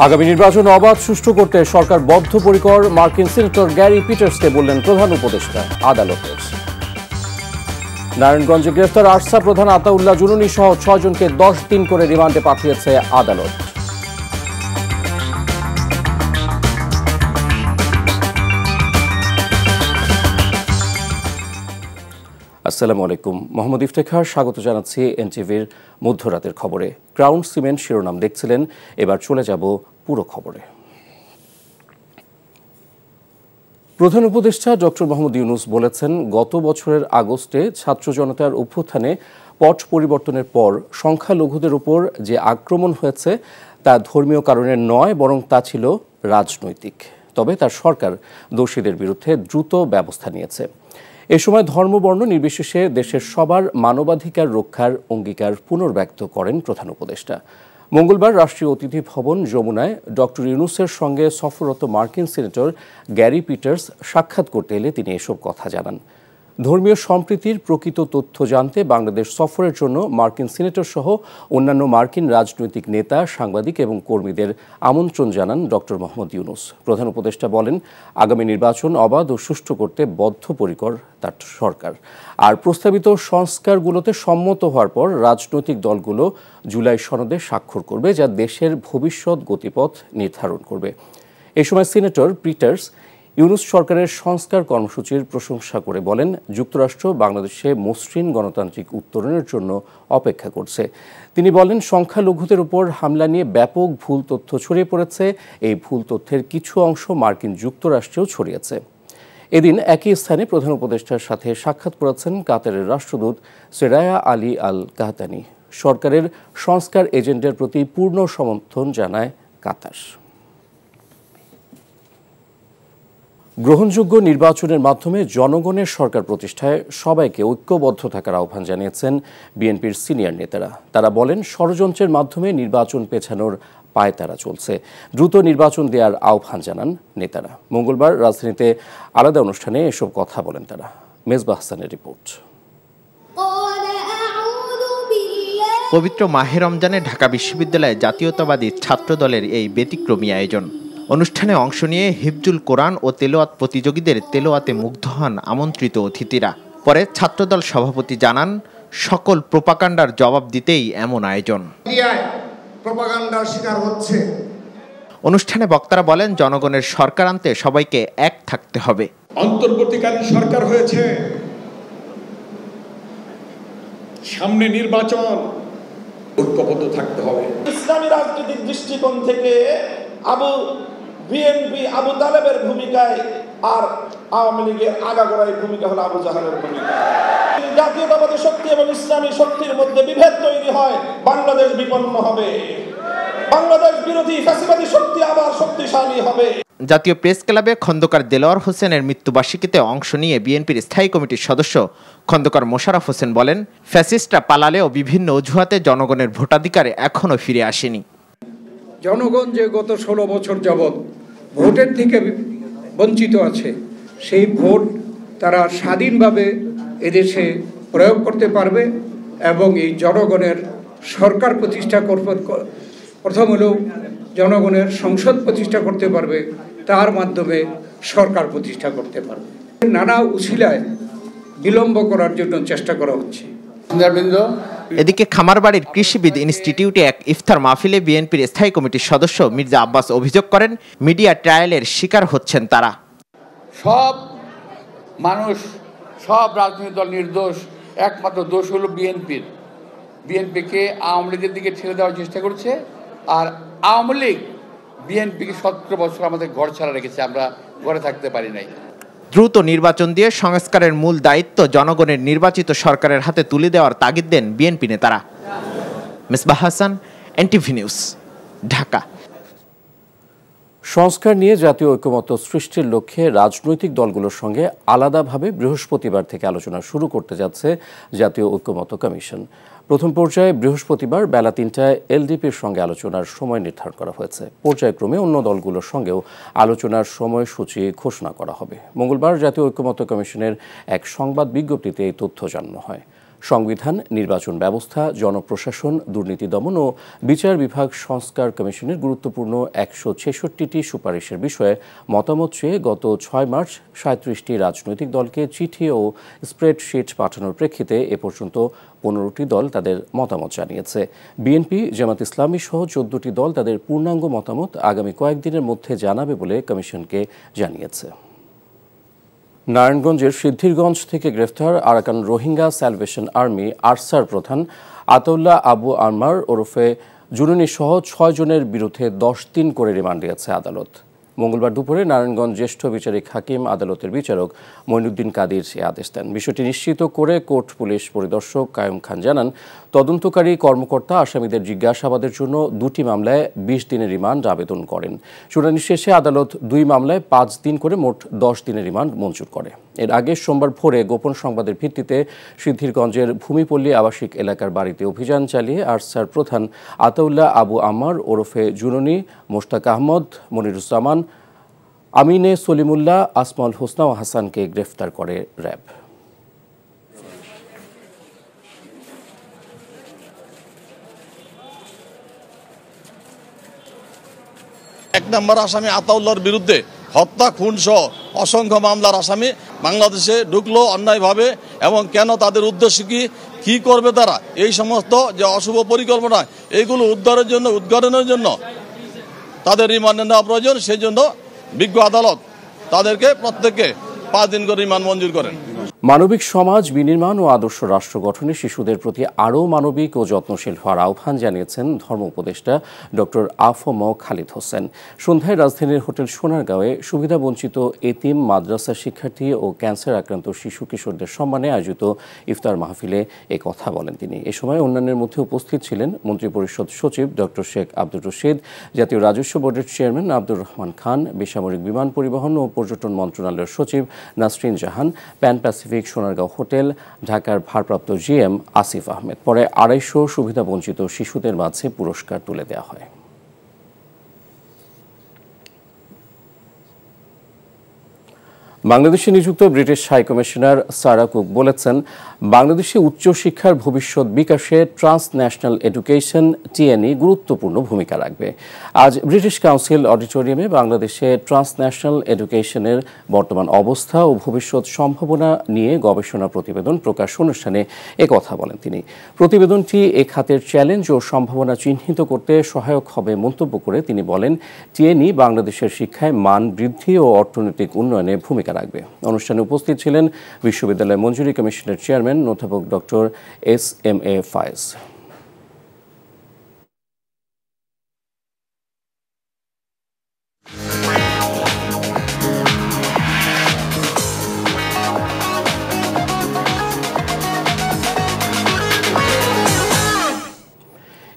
আগামী নির্বাচন অবাধ সুষ্ঠু করতে সরকার বদ্ধপরিকর, মার্কিন সিনেটর গ্যারি পিটার্সকে বললেন প্রধান উপদেষ্টা আদালতের। নারায়ণগঞ্জে গ্রেফতার আরসা প্রধান আতাউল্লাহ জুনুনি সহ ৬ জনকে ১০ দিন করে রিমান্ডে পাঠিয়েছে আদালত। আসসালামু আলাইকুম, মোহাম্মদ ইফতেখার স্বাগত জানাচ্ছি এনটিভির মধ্যরাতের খবরে। ক্রাউন সিমেন্ট শিরোনাম দেখছিলেন, এবার চলে যাব পুরো খবরে। প্রধান উপদেষ্টা ডক্টর মোহাম্মদ ইউনূস বলেছেন, গত বছরের আগস্টে ছাত্র জনতার অভ্যুত্থানে পট পরিবর্তনের পর সংখ্যালঘুদের উপর যে আক্রমণ হয়েছে তা ধর্মীয় কারণে নয়, বরং তা ছিল রাজনৈতিক। তবে তার সরকার দোষীদের বিরুদ্ধে দ্রুত ব্যবস্থা নিয়েছে। এ সময় ধর্মবর্ণ নির্বিশেষে দেশের সবার মানবাধিকার রক্ষার অঙ্গীকার পুনর্ব্যক্ত করেন প্রধান উপদেষ্টা। মঙ্গলবার রাষ্ট্রীয় অতিথি ভবন যমুনায় ডক্টর ইউনূসের সঙ্গে সফররত মার্কিন সিনেটর গ্যারি পিটার্স সাক্ষাৎ করতে এলে তিনি এসব কথা জানান। ধর্মীয় সম্প্রীতির প্রকৃত তথ্য জানতে বাংলাদেশ সফরের জন্য মার্কিন সিনেটর সহ অন্যান্য মার্কিন রাজনৈতিক নেতা, সাংবাদিক এবং কর্মীদের আমন্ত্রণ জানান ডক্টর মোহাম্মদ ইউনূস। প্রধান উপদেষ্টা বলেন, আগামী নির্বাচন অবাধ ও সুষ্ঠু করতে বদ্ধপরিকর তার সরকার। আর প্রস্তাবিত সংস্কারগুলোতে সম্মত হওয়ার পর রাজনৈতিক দলগুলো জুলাই সনদে স্বাক্ষর করবে, যা দেশের ভবিষ্যৎ গতিপথ নির্ধারণ করবে। এ সময় সিনেটর পিটার্স ইউনূস সরকারের সংস্কার কর্মসূচির প্রশংসা করে বলেন, যুক্তরাষ্ট্র বাংলাদেশে মসৃণ গণতান্ত্রিক উত্তরণের জন্য অপেক্ষা করছে। তিনি বলেন, সংখ্যালঘুদের উপর হামলা নিয়ে ব্যাপক ভুল তথ্য ছড়িয়ে পড়েছে। এই ভুল তথ্যের কিছু অংশ মার্কিন যুক্তরাষ্ট্রেও ছড়িয়েছে। এদিন একই স্থানে প্রধান উপদেষ্টার সাথে সাক্ষাৎ করেছেন কাতারের রাষ্ট্রদূত সেরায়া আলী আল কাহতানি। সরকারের সংস্কার এজেন্ডার প্রতি পূর্ণ সমর্থন জানায় কাতার। গ্রহণযোগ্য নির্বাচনের মাধ্যমে জনগণের সরকার প্রতিষ্ঠায় সবাইকে ঐক্যবদ্ধ থাকার আহ্বান জানিয়েছেন বিএনপির সিনিয়র নেতারা। তারা বলেন, ষড়যন্ত্রের মাধ্যমে নির্বাচন পেছানোর পায়তারা চলছে। দ্রুত নির্বাচন দেওয়ার আহ্বান জানান নেতারা। মঙ্গলবার রাজধানীতে আলাদা অনুষ্ঠানে এসব কথা বলেন তারা। মেজবাহ হাসানের রিপোর্ট। পবিত্র মাহে রমজানে ঢাকা বিশ্ববিদ্যালয়ে জাতীয়তাবাদী ছাত্র দলের এই ব্যতিক্রমী আয়োজন। অনুষ্ঠানে অংশ নিয়ে হিফজুল কোরআন ও তেলাওয়াত প্রতিযোগীদের তেলাওয়াতে মুগ্ধ হন আমন্ত্রিত অতিথিরা। পরে ছাত্রদল সভাপতি জানান, সকল প্রোপাগান্ডার জবাব দিতেই এমন আয়োজন। প্রোপাগান্ডার শিকার হচ্ছে। অনুষ্ঠানে বক্তারা বলেন, জনগণের সরকার আনতে সবাইকে এক থাকতে হবে। অন্তর্বর্তীকালীন সরকার হয়েছে, সামনে নির্বাচন, ঐক্যবদ্ধ থাকতে হবে। ইসলামী রাজনৈতিক দৃষ্টিকোণ থেকে বিএনপি আবু তালেবের ভূমিকায়, আর আওয়ামী লীগের আগাগোড়ায় ভূমিকা হলো আবু জাহালের ভূমিকা। জাতীয়তাবাদী শক্তি এবং ইসলামী শক্তির মধ্যে বিভেদ তৈরি হয়, বাংলাদেশ বিপন্ন হবে। বাংলাদেশ বিরোধী ফ্যাসিবাদী শক্তি আবার শক্তিশালী হবে। জাতীয় প্রেস ক্লাবে খন্দকার দেলোয়ার হোসেনের মৃত্যুবার্ষিকীতে অংশ নিয়ে বিএনপির স্থায়ী কমিটির সদস্য খন্দকার মোশাররফ হোসেন বলেন, ফ্যাসিস্টরা পালালেও বিভিন্ন অজুহাতে জনগণের ভোটাধিকারে এখনো ফিরে আসেনি। জনগণ যে গত 16 বছর যাবৎ ভোটের থেকে বঞ্চিত আছে, সেই ভোট তারা স্বাধীনভাবে এদেশে প্রয়োগ করতে পারবে এবং এই জনগণের সরকার প্রতিষ্ঠা করবে। প্রথম হলো জনগণের সংসদ প্রতিষ্ঠা করতে পারবে, তার মাধ্যমে সরকার প্রতিষ্ঠা করতে পারবে। নানা উছিলায় বিলম্ব করার জন্য চেষ্টা করা হচ্ছে। এদিকে খামারবাড়ির কৃষিবিদ ইনস্টিটিউটে এক ইফতার মাহফিলে বিএনপির স্থায়ী কমিটির সদস্য মির্জা আব্বাস অভিযোগ করেন, মিডিয়া ট্রায়ালের শিকার হচ্ছেন তারা। সব মানুষ, সব রাজনৈতিক দল নির্দোষ, একমাত্র দোষ হলো বিএনপিকে আওয়ামী লীগের দিকে ঠেলে দেওয়ার চেষ্টা করছে। আর আওয়ামী লীগ বিএনপিকে 17 বছর আমাদের ঘর ছাড়া রেখেছে, আমরা ঘরে থাকতে পারি নাই। দ্রুত নির্বাচন দিয়ে সংস্কারের মূল দায়িত্ব জনগণের নির্বাচিত সরকারের হাতে তুলে দেওয়ার তাগিদ দেন বিএনপি নেতারা। Mezbah Hasan, NTV news, Dhaka. সংস্কার নিয়ে জাতীয় ঐকমত্য সৃষ্টির লক্ষ্যে রাজনৈতিক দলগুলোর সঙ্গে আলাদাভাবে বৃহস্পতিবার থেকে আলোচনা শুরু করতে যাচ্ছে জাতীয় ঐকমত্য কমিশন। প্রথম পর্যায়ে বৃহস্পতিবার বেলা ৩টায় এলডিপির সঙ্গে আলোচনার সময় নির্ধারণ করা হয়েছে। পর্যায়ক্রমে অন্য দলগুলোর সঙ্গেও আলোচনার সময়সূচি ঘোষণা করা হবে। মঙ্গলবার জাতীয় ঐকমত্য কমিশনের এক সংবাদ বিজ্ঞপ্তিতে এই তথ্য জানানো হয়। সংবিধান, নির্বাচন ব্যবস্থা, জনপ্রশাসন, দুর্নীতি দমন ও বিচার বিভাগ সংস্কার কমিশনের গুরুত্বপূর্ণ 166টি সুপারিশের বিষয়ে মতামত চেয়ে গত 6 মার্চ 37টি রাজনৈতিক দলকে চিঠি ও স্প্রেডশিট পাঠানোর প্রেক্ষিতে এ পর্যন্ত 15টি দল তাদের মতামত জানিয়েছে। বিএনপি, জামাত ইসলামী সহ 14টি দল তাদের পূর্ণাঙ্গ মতামত আগামী কয়েকদিনের মধ্যে জানাবে বলে কমিশনকে জানিয়েছে। নারায়ণগঞ্জের সিদ্ধিরগঞ্জ থেকে গ্রেফতার Arakan Rohingya salvation army Archer প্রধান আতাউল্লাহ আবু আম্মার ওরফে জুনুনি সহ 6 জনের বিরুদ্ধে 10 দিন করে রিমান্ড দিয়েছে আদালত। মঙ্গলবার দুপুরে নারায়ণগঞ্জ জ্যেষ্ঠ বিচারিক হাকিম আদালতের বিচারক মঈনুদ্দিন কাদির এ আদেশ দেন। বিষয়টি নিশ্চিত করে কোর্ট পুলিশ পরিদর্শক কায়ুম খান জানান, তদন্তকারী কর্মকর্তা আসামিদের জিজ্ঞাসাবাদের জন্য 2টি মামলায় 20 দিনের রিমান্ড আবেদন করেন। শুনানি শেষে আদালত 2 মামলায় 5 দিন করে মোট 10 দিনের রিমান্ড মঞ্জুর করে। এর আগে সোমবার ভোরে গোপন সংবাদের ভিত্তিতে সিদ্ধিরগঞ্জের ভূমিপল্লী আবাসিক এলাকার বাড়িতে অভিযান চালিয়ে আরসার প্রধান আতাউল্লাহ আবু আম্মার ওরফে জুনুনি, মোশতাক আহমদ, মনিরুজ্জামান, আমিনে সলিমুল্লাহ, আসমাউল হোসনা ও হাসানকে গ্রেফতার করে র্যাব। এক নম্বর আসামি আতাউল্লাহর বিরুদ্ধে হত্যা, খুন সহ অসংখ্য মামলার আসামি বাংলাদেশে ঢুকলো অন্যায়ভাবে এবং কেন, তাদের উদ্দেশ্য কি করবে তারা, এই সমস্ত যে অশুভ পরিকল্পনা এইগুলো উদ্ঘাটনের জন্য তাদের রিমান্ডে নেওয়া প্রয়োজন। সেই জন্য বিজ্ঞ আদালত তাদেরকে প্রত্যেককে 5 দিন করে রিমান্ড মঞ্জুর করেন। মানবিক সমাজ বিনির্মাণ ও আদর্শ রাষ্ট্র গঠনে শিশুদের প্রতি আরও মানবিক ও যত্নশীল হওয়ার আহ্বান জানিয়েছেন ধর্ম উপদেষ্টা ডক্টর আফম খালিদ হোসেন। সন্ধ্যায় রাজধানীর হোটেল সোনারগাঁওয়ে সুবিধাবঞ্চিত এতিম, মাদ্রাসা শিক্ষার্থী ও ক্যান্সার আক্রান্ত শিশু কিশোরদের সম্মানে আয়োজিত ইফতার মাহফিলে এ কথা বলেন তিনি। এ সময় অন্যান্যের মধ্যে উপস্থিত ছিলেন মন্ত্রিপরিষদ সচিব ডক্টর শেখ আব্দুর রশিদ, জাতীয় রাজস্ব বোর্ডের চেয়ারম্যান আব্দুর রহমান খান, বেসামরিক বিমান পরিবহন ও পর্যটন মন্ত্রণালয়ের সচিব নাসরিন জাহান, প্যান প্যাসিফিক সোনারগাঁও হোটেল, ঢাকার ভারপ্রাপ্ত জিএম আসিফ আহমেদ। পরে 250 সুবিধাবঞ্চিত শিশুদের মাঝে পুরস্কার তুলে দেওয়া হয়। বাংলাদেশে নিযুক্ত British high commissioner Sarah Cook বলেছেন, বাংলাদেশে উচ্চশিক্ষার ভবিষ্যৎ বিকাশে ট্রান্সন্যাশনাল এডুকেশন টিএনই গুরুত্বপূর্ণ ভূমিকা রাখবে। আজ ব্রিটিশ কাউন্সিল অডিটোরিয়ামে বাংলাদেশে ট্রান্সন্যাশনাল এডুকেশনের বর্তমান অবস্থা ও ভবিষ্যৎ সম্ভাবনা নিয়ে গবেষণা প্রতিবেদন প্রকাশ অনুষ্ঠানে একথা বলেন তিনি। প্রতিবেদনটি এ খাতের চ্যালেঞ্জ ও সম্ভাবনা চিহ্নিত করতে সহায়ক হবে মন্তব্য করে তিনি বলেন, টিএনই বাংলাদেশের শিক্ষায় মান বৃদ্ধি ও অর্থনৈতিক উন্নয়নে ভূমিকা রাখবে। অনুষ্ঠানে উপস্থিত ছিলেন বিশ্ববিদ্যালয় মঞ্জুরি কমিশনের চেয়ারম্যান অধ্যাপক ডক্টর এস.এম.এ. ফায়েজ।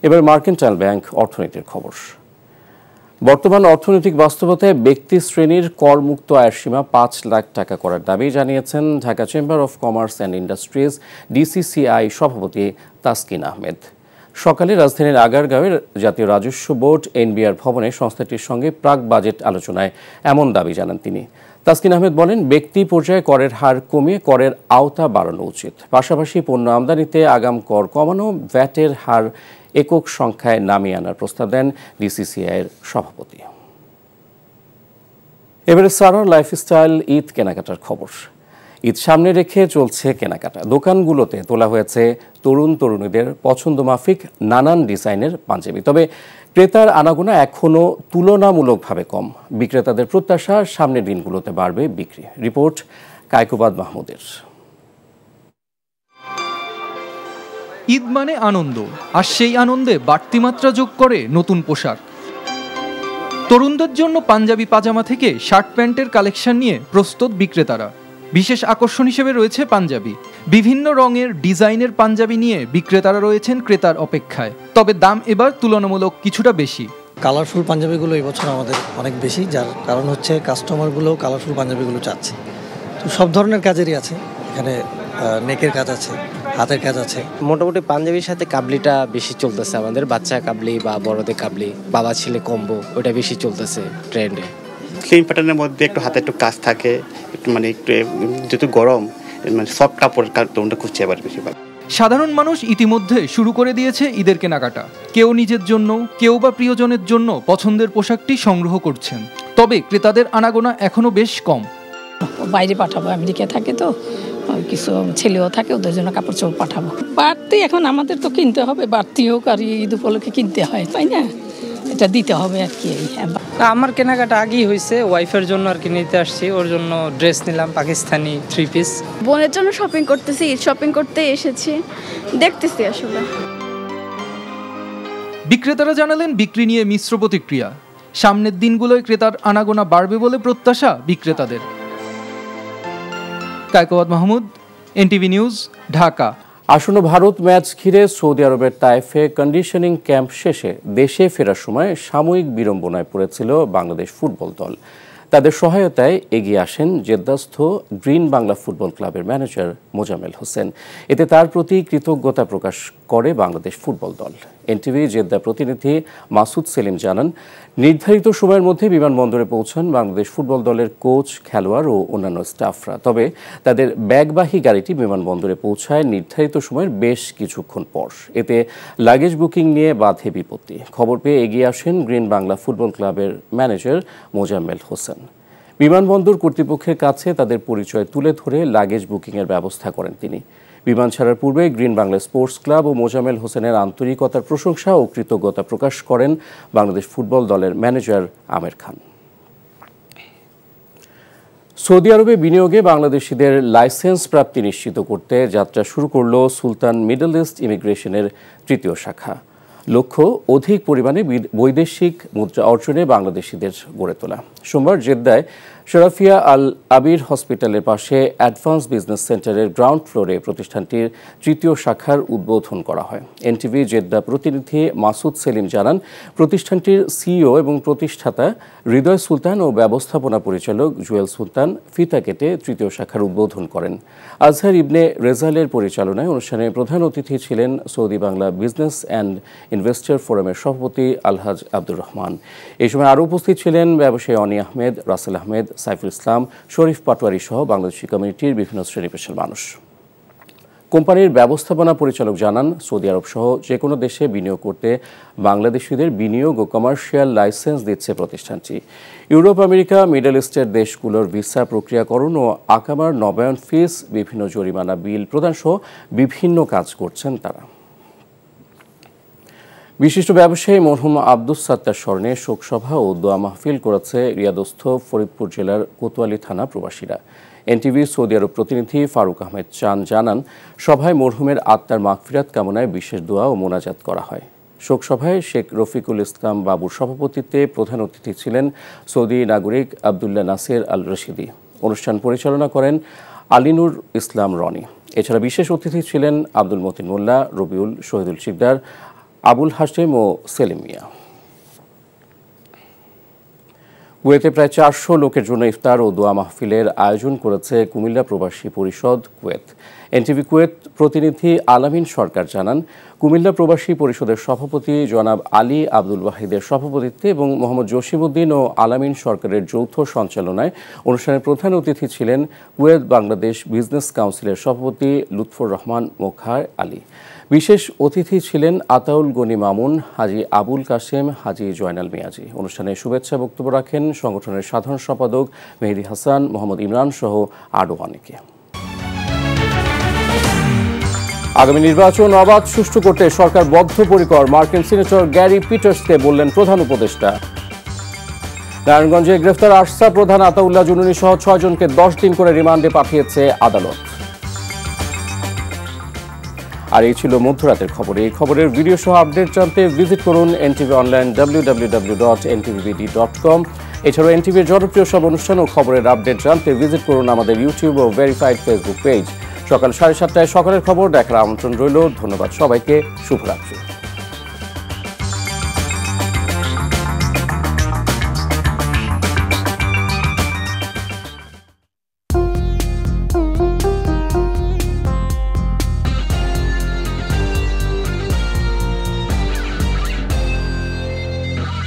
এবার মার্কেন্টাইল ব্যাংক অর্থনীতির খবর। বর্তমান অর্থনৈতিক বাস্তবতায় ব্যক্তি শ্রেণীর করমুক্ত আয়ের সীমা 5 লাখ টাকা করার দাবি জানিয়েছেন Dhaka chamber of commerce and industries DCCI সভাপতি তাসকিন আহমেদ। সকালে রাজধানীর আগারগাঁওয়ের জাতীয় রাজস্ব বোর্ড এনবিআর ভবনে সংস্থাটির সঙ্গে প্রাক বাজেট আলোচনায় এমন দাবি জানান তিনি। তাসকিন আহমেদ বলেন, ব্যক্তি পর্যায়ে করের হার কমিয়ে করের আওতা বাড়ানো উচিত। পাশাপাশি পণ্য আমদানিতে আগাম কর কমানো, ভ্যাটের হার একক সংখ্যায় নামিয়ে আনার প্রস্তাব দেন ডিসিসিআইয়ের সভাপতি। এবারে সারার লাইফস্টাইল ঈদ কেনাকাটার খবর। ঈদ সামনে রেখে চলছে কেনাকাটা। দোকানগুলোতে তোলা হয়েছে তরুণ তরুণীদের পছন্দ মাফিক নানান ডিজাইনের পাঞ্জাবি। তবে ক্রেতার আনাগোনা এখনও তুলনামূলকভাবে কম। বিক্রেতাদের প্রত্যাশা, সামনের দিনগুলোতে বাড়বে বিক্রি। রিপোর্ট কায়কুবাদ মাহমুদের। ঈদ মানে আনন্দ, আর সেই আনন্দে বাড়তি মাত্রা যোগ করে নতুন পোশাক। তরুণদের জন্য পাঞ্জাবি পাজামা থেকে শার্ট প্যান্টের কালেকশন নিয়ে প্রস্তুত বিক্রেতারা। বিশেষ আকর্ষণ হিসেবে রয়েছে পাঞ্জাবি। বিভিন্ন রঙের ডিজাইনের পাঞ্জাবি নিয়ে বিক্রেতারা রয়েছেন ক্রেতার অপেক্ষায়। তবে দাম এবার তুলনামূলক কিছুটা বেশি। কালারফুল পাঞ্জাবিগুলো এই বছর আমাদের অনেক বেশি, যার কারণ হচ্ছে কাস্টমারগুলো কালারফুল পাঞ্জাবিগুলো চাচ্ছে। তো সব ধরনের কাজেরই আছে এখানে, নেকের কাজ আছে, হাতের কাজ আছে। মোটামুটি পাঞ্জাবির সাথে কাবলিটা বেশি চলতেছে আমাদের, বাচ্চা কাবলি বা বড়দের কাবলি, বাবা ছেলে কম্বো, ওটা বেশি চলতেছে ট্রেন্ডে। স্লিম প্যাটার্নের মধ্যে একটু হাতে একটু কাজ থাকে, একটু মানে একটু যেহেতু গরম, মানে সফট কাপড় তোমরা খুঁজছে এবার বেশিরভাগ। সাধারণ মানুষ ইতিমধ্যে শুরু করে দিয়েছে ঈদের কেনাকাটা। কেউ নিজের জন্য, কেউ বা প্রিয়জনের জন্য পছন্দের পোশাকটি সংগ্রহ করছেন। তবে ক্রেতাদের আনাগোনা এখনো বেশ কম। বাইরে পাঠাবো, আমেরিকায় থাকে তো কিছু ছেলেও থাকে, ওদের জন্য কাপড় চোপড় পাঠাবো। বাড়তি এখন আমাদের তো কিনতে হবে, বাড়তি হোক আর ঈদ উপলক্ষে কিনতে হয়, তাই না? এটা দিতে হবে আর কি। আমার কেনাকাটা আগেই হয়েছে, ওয়াইফের জন্য আর কি নিতে আসছি, ওর জন্য ড্রেস নিলাম পাকিস্তানি 3 পিস। বোনের জন্য শপিং করতেছি, শপিং করতে এসেছি, দেখতেছি আসলে। বিক্রেতারা জানালেন বিক্রি নিয়ে মিশ্র প্রতিক্রিয়া। সামনের দিনগুলোয় ক্রেতার আনাগোনা বাড়বে বলে প্রত্যাশা বিক্রেতাদের। Kaikobad Mahmud, NTV news, Dhaka. আসন্ন ভারত ম্যাচ ঘিরে সৌদি আরবের তায়েফে কন্ডিশনিং ক্যাম্প শেষে দেশে ফেরার সময় সাময়িক বিড়ম্বনায় পড়েছিল বাংলাদেশ ফুটবল দল। তাদের সহায়তায় এগিয়ে আসেন জেদ্দাস্থ গ্রিন বাংলা ফুটবল ক্লাবের ম্যানেজার মোজামেল হোসেন। এতে তার প্রতি কৃতজ্ঞতা প্রকাশ করে বাংলাদেশ ফুটবল দল। এনটিভি জেদ্দা প্রতিনিধি মাসুদ সেলিম জানান, নির্ধারিত সময়ের মধ্যে বিমানবন্দরে পৌঁছান বাংলাদেশ ফুটবল দলের কোচ, খেলোয়াড় ও অন্যান্য স্টাফরা। তবে তাদের ব্যাগবাহী গাড়িটি বিমানবন্দরে পৌঁছায় নির্ধারিত সময়ের বেশ কিছুক্ষণ পর। এতে লাগেজ বুকিং নিয়ে বাধে বিপত্তি। খবর পেয়ে এগিয়ে আসেন গ্রিন বাংলা ফুটবল ক্লাবের ম্যানেজার মোজাম্মেল হোসেন। বিমানবন্দর কর্তৃপক্ষের কাছে তাদের পরিচয় তুলে ধরে লাগেজ বুকিংয়ের ব্যবস্থা করেন তিনি। বিমান ছাড়ার পূর্বে গ্রিন বাংলা স্পোর্টস ক্লাব ও মোজামেল হোসেনের আন্তরিকতার প্রশংসা ও কৃতজ্ঞতা প্রকাশ করেন বাংলাদেশ ফুটবল দলের ম্যানেজার আমের খান। সৌদি আরবে বিনিয়োগে বাংলাদেশিদের লাইসেন্স প্রাপ্তি নিশ্চিত করতে যাত্রা শুরু করল সুলতান মিডল ইস্ট ইমিগ্রেশনের ৩য় শাখা। লক্ষ্য অধিক পরিমাণে বৈদেশিক মুদ্রা অর্জনে বাংলাদেশিদের গড়ে তোলা। সোমবার জেদ্দায় শরাফিয়া আল আবির হসপিটালের পাশে অ্যাডভান্স বিজনেস সেন্টারের গ্রাউন্ড ফ্লোরে প্রতিষ্ঠানটির ৩য় শাখার উদ্বোধন করা হয়। এনটিভি জেদ্দা প্রতিনিধি মাসুদ সেলিম জানান, প্রতিষ্ঠানটির সিইও এবং প্রতিষ্ঠাতা হৃদয় সুলতান ও ব্যবস্থাপনা পরিচালক জুয়েল সুলতান ফিতা কেটে ৩য় শাখার উদ্বোধন করেন। আজহার ইবনে রেজালের পরিচালনায় অনুষ্ঠানে প্রধান অতিথি ছিলেন Saudi Bangla business and investor ফোরামের সভাপতি আলহাজ আব্দুর রহমান। এই সময় আরও উপস্থিত ছিলেন ব্যবসায়ী অনি আহমেদ, রাসেল আহমেদ, সাইফুল ইসলাম, শরীফ পাটোয়ারি সহ বাংলাদেশি কমিউনিটির বিভিন্ন শ্রেণী পেশার মানুষ। কোম্পানির ব্যবস্থাপনা পরিচালক জানান, সৌদি আরব সহ যে কোনো দেশে বিনিয়োগ করতে বাংলাদেশিদের বিনিয়োগ ও কমার্শিয়াল লাইসেন্স দিচ্ছে প্রতিষ্ঠানটি। ইউরোপ, আমেরিকা, মিডল ইস্টের দেশগুলোর ভিসা প্রক্রিয়াকরণ ও আকামার নবায়ন ফিস, বিভিন্ন জরিমানা বিল প্রদান সহ বিভিন্ন কাজ করছেন তারা। বিশিষ্ট ব্যবসায়ী মরহুম আব্দুস সাত্তার স্মরণে শোকসভা ও দোয়া মাহফিল করেছে রিয়াদস্থ ফরিদপুর জেলার কোতোয়ালি থানা প্রবাসীরা। এনটিভি সৌদি আরব প্রতিনিধি ফারুক আহমেদ চান জানান, সভায় মরহুমের আত্মার মাগফিরাত কামনায় বিশেষ দোয়া ও মোনাজাত করা হয়। শোকসভায় শেখ রফিকুল ইসলাম বাবুর সভাপতিত্বে প্রধান অতিথি ছিলেন সৌদি নাগরিক আবদুল্লাহ নাসির আল রশিদি। অনুষ্ঠান পরিচালনা করেন আলিনুর ইসলাম রনি। এছাড়া বিশেষ অতিথি ছিলেন আব্দুল মতিন মোল্লা, রবিউল, শহীদুল শিকদার, আবুল হাশেম ও সেলিম মিয়া। কুয়েতে প্রায় 400 লোকের জন্য ইফতার ও দোয়া মাহফিলের আয়োজন করেছে কুমিল্লা প্রবাসী পরিষদ কুয়েত। এনটিভি কুয়েত প্রতিনিধি আলামিন সরকার জানান, কুমিল্লা প্রবাসী পরিষদের সভাপতি জনাব আলী আব্দুল ওয়াহিদের সভাপতিত্বে এবং মোহাম্মদ জসিমউদ্দিন ও আলামিন সরকারের যৌথ সঞ্চালনায় অনুষ্ঠানের প্রধান অতিথি ছিলেন কুয়েত বাংলাদেশ বিজনেস কাউন্সিলের সভাপতি লুৎফর রহমান মোখার আলী। বিশেষ অতিথি ছিলেন আতাউল গনি মামুন, হাজি আবুল কাশেম, হাজি জয়নাল মিয়াজি। অনুষ্ঠানে শুভেচ্ছা বক্তব্য রাখেন সংগঠনের সাধারণ সম্পাদক মেহেদি হাসান, মোহাম্মদ ইমরান সহ আরও অনেকে। আগামী নির্বাচন অবাধ সুষ্ঠু করতে সরকার বদ্ধপরিকর, মার্কিন সিনেটর গ্যারি পিটার্সকে বললেন প্রধান উপদেষ্টা। নারায়ণগঞ্জে গ্রেফতার আরসা প্রধান আতাউল্লাহ জুনুনি সহ 6 জনকে 10 দিন করে রিমান্ডে পাঠিয়েছে আদালত। আর এই ছিল মধ্যরাতের খবর। এই খবরের ভিডিও সহ আপডেট জানতে ভিজিট করুন এনটিভি অনলাইন www.ntvbd.com। এছাড়াও এনটিভির জনপ্রিয় সব অনুষ্ঠান ও খবরের আপডেট জানতে ভিজিট করুন আমাদের ইউটিউব ও ভেরিফাইড ফেসবুক পেজ। সকাল 7:30টায় সকালের খবর দেখার আমন্ত্রণ রইল। ধন্যবাদ সবাইকে। শুভরাত্রি।